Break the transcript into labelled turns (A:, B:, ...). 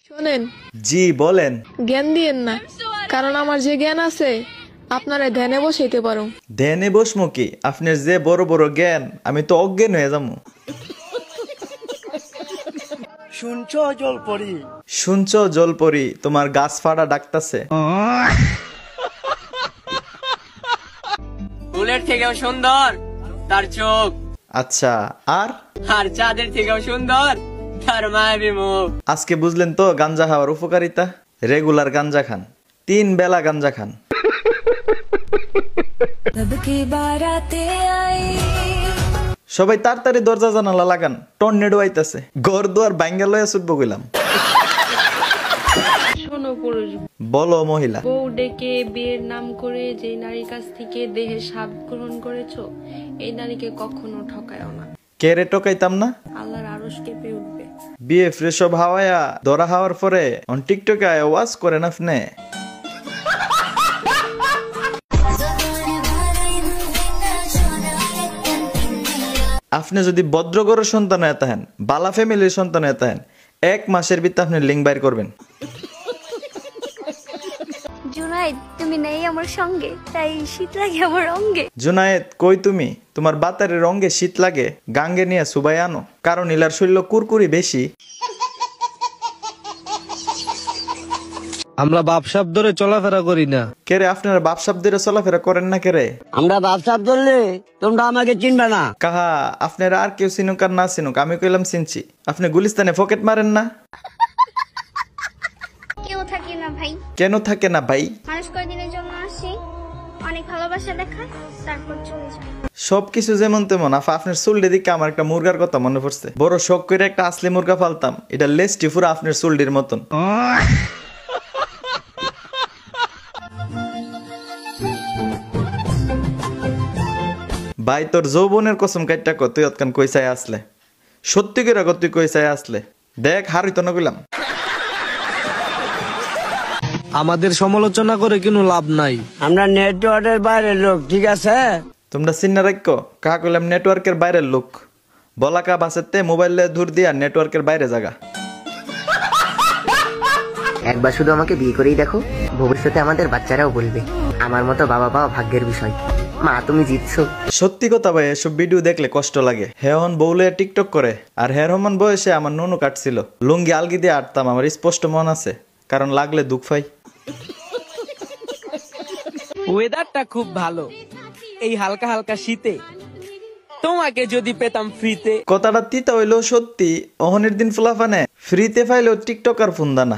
A: শোনেন,
B: জি বলেন।
A: জ্ঞান দিয়েন না, কারণ আমার যে জ্ঞান আছে আপনারা ধ্যানে বসাইতে পারো।
B: ধ্যানে বসমু কি? আপনার যে বড় বড় জ্ঞান, আমি তো অজ্ঞান হয়ে যাবো। শুনছো জলপরি, তোমার গাছ ফাড়া ডাকতাছে।
C: ফুলের থেকেও সুন্দর তার চোখ,
B: আচ্ছা, আর
C: আর চাঁদের থেকেও সুন্দর তার মায়াবী মুখ।
B: আজকে বুঝলেন তো গাঞ্জা খাওয়ার উপকারিতা? রেগুলার গাঞ্জা খান, 3 বেলা গাঞ্জা খান। সবাই তাড়াতাড়ি দরজা জানালা লাগান, টর্নেডো আইতাছে। ঘর দুয়ার ভাঙ্গা লইয়া ছুটবো কইলাম।
D: শোনো পুরুষ,
B: বলো মহিলা।
D: বউ ডেকে বিয়ের নাম করে যে নারীর কাছ থেকে দেহের স্বাদ গ্রহণ করেছো, এই নারীকে কখনো ঠকায়ও না।
B: কে রে টকাইতাম না?
D: আল্লাহর আরশ কেঁপে উঠবে।
B: বিয়ে ফ্রেশ সব হাওয়ায়া ধরা হওয়ার পরে অন টিকটকে আয় ওয়াজ করেন আপনি। আপনি যদি ভদ্রগরের সন্তান হয়ে থাকেন, বালা ফ্যামিলির সন্তান হয়ে থাকেন, 1 মাসের ভিতরে আপনি লিঙ্ক বাইর করবেন।
E: জুনাইদ, তুমি নেই আমার সঙ্গে, তাই শীত লাগে আমার অঙ্গে।
B: জুনায়েদ কই তুমি? তোমার বাতারের রঙে শীত লাগে, গাঙ্গে নিয়ে সুবাই আনো, কারণ ইলার শরীর কুরকুরি বেশি।
F: আমরা বাপসাপ ধরে চলাফেরা করি না।
B: কেরে আপনারা বাপসাপ ধরে চলাফেরা করেন না কেরে?
C: আমরা ব্যবসা ধরলে তোমরা আমাকে চিনবে না।
B: কাহা আপনারা আর কেউ চিনুক আর না চিনুক, আমি কইলাম চিনছি। আপনি গুলিস্তানে পকেট মারেন না?
E: কেউ থাকে না ভাই,
B: কেন থাকে না ভাই?
E: মানুষ কয়দিনের জন্য আসে, অনেক ভালোবাসা দেখায়, তারপর চলে যায়।
B: সবকিছু যেমন তেমন। আপনার চুলডি দিকে আমার একটা মুরগার কথা মনে পড়ছে। বড় শখ করে একটা আসলি মুরগা ফালতাম, এটা লেজটি পুরো আপনার চুলডির মতন। ভাই তোর যৌবনের কসম কাইটা কর, তুই অতকান কই চাই আসলে? সত্যি করে কর, তুই কই চাই আসলে? দেখ হারিত না কইলাম।
F: আমাদের সমালোচনা করে কোনো লাভ নাই।
C: আমরা নেটওয়ার্কের বাইরের লোক, ঠিক আছে?
B: তোমরা চিন্না রাখো, কাহা কইলাম নেটওয়ার্কের বাইরের লোক। বলাকা বাসেতে মোবাইলে দূর দিয়া নেটওয়ার্কের বাইরে জায়গা।
G: একবার শুধু আমাকে বিয়ে করেই দেখো, ভবিষ্যতে আমাদের বাচ্চারাও বলবে আমার মতো বাবা পাওয়া ভাগ্যের বিষয়। মা তুমি জিতছো।
B: সত্যি কথা ভাই, এসব ভিডিও দেখলে কষ্ট লাগে। হেহন বউলে টিকটক করে, আর হেরহমান বয়সে আমার নুনু কাটছিল। লুঙ্গি আলগি দিয়ে আটতাম, আমার স্পষ্ট মন আছে, কারণ লাগলে দুঃখ পাই।
H: ওয়েদারটা খুব ভালো এই হালকা হালকা শীতে, তোমাকে যদি পেতাম ফ্রিতে।
B: কথাটা তিতা হইলেও সত্যি, অহনের দিন ফুলাফানে ফ্রিতে পাইলেও টিকটক আর ফোন দানা।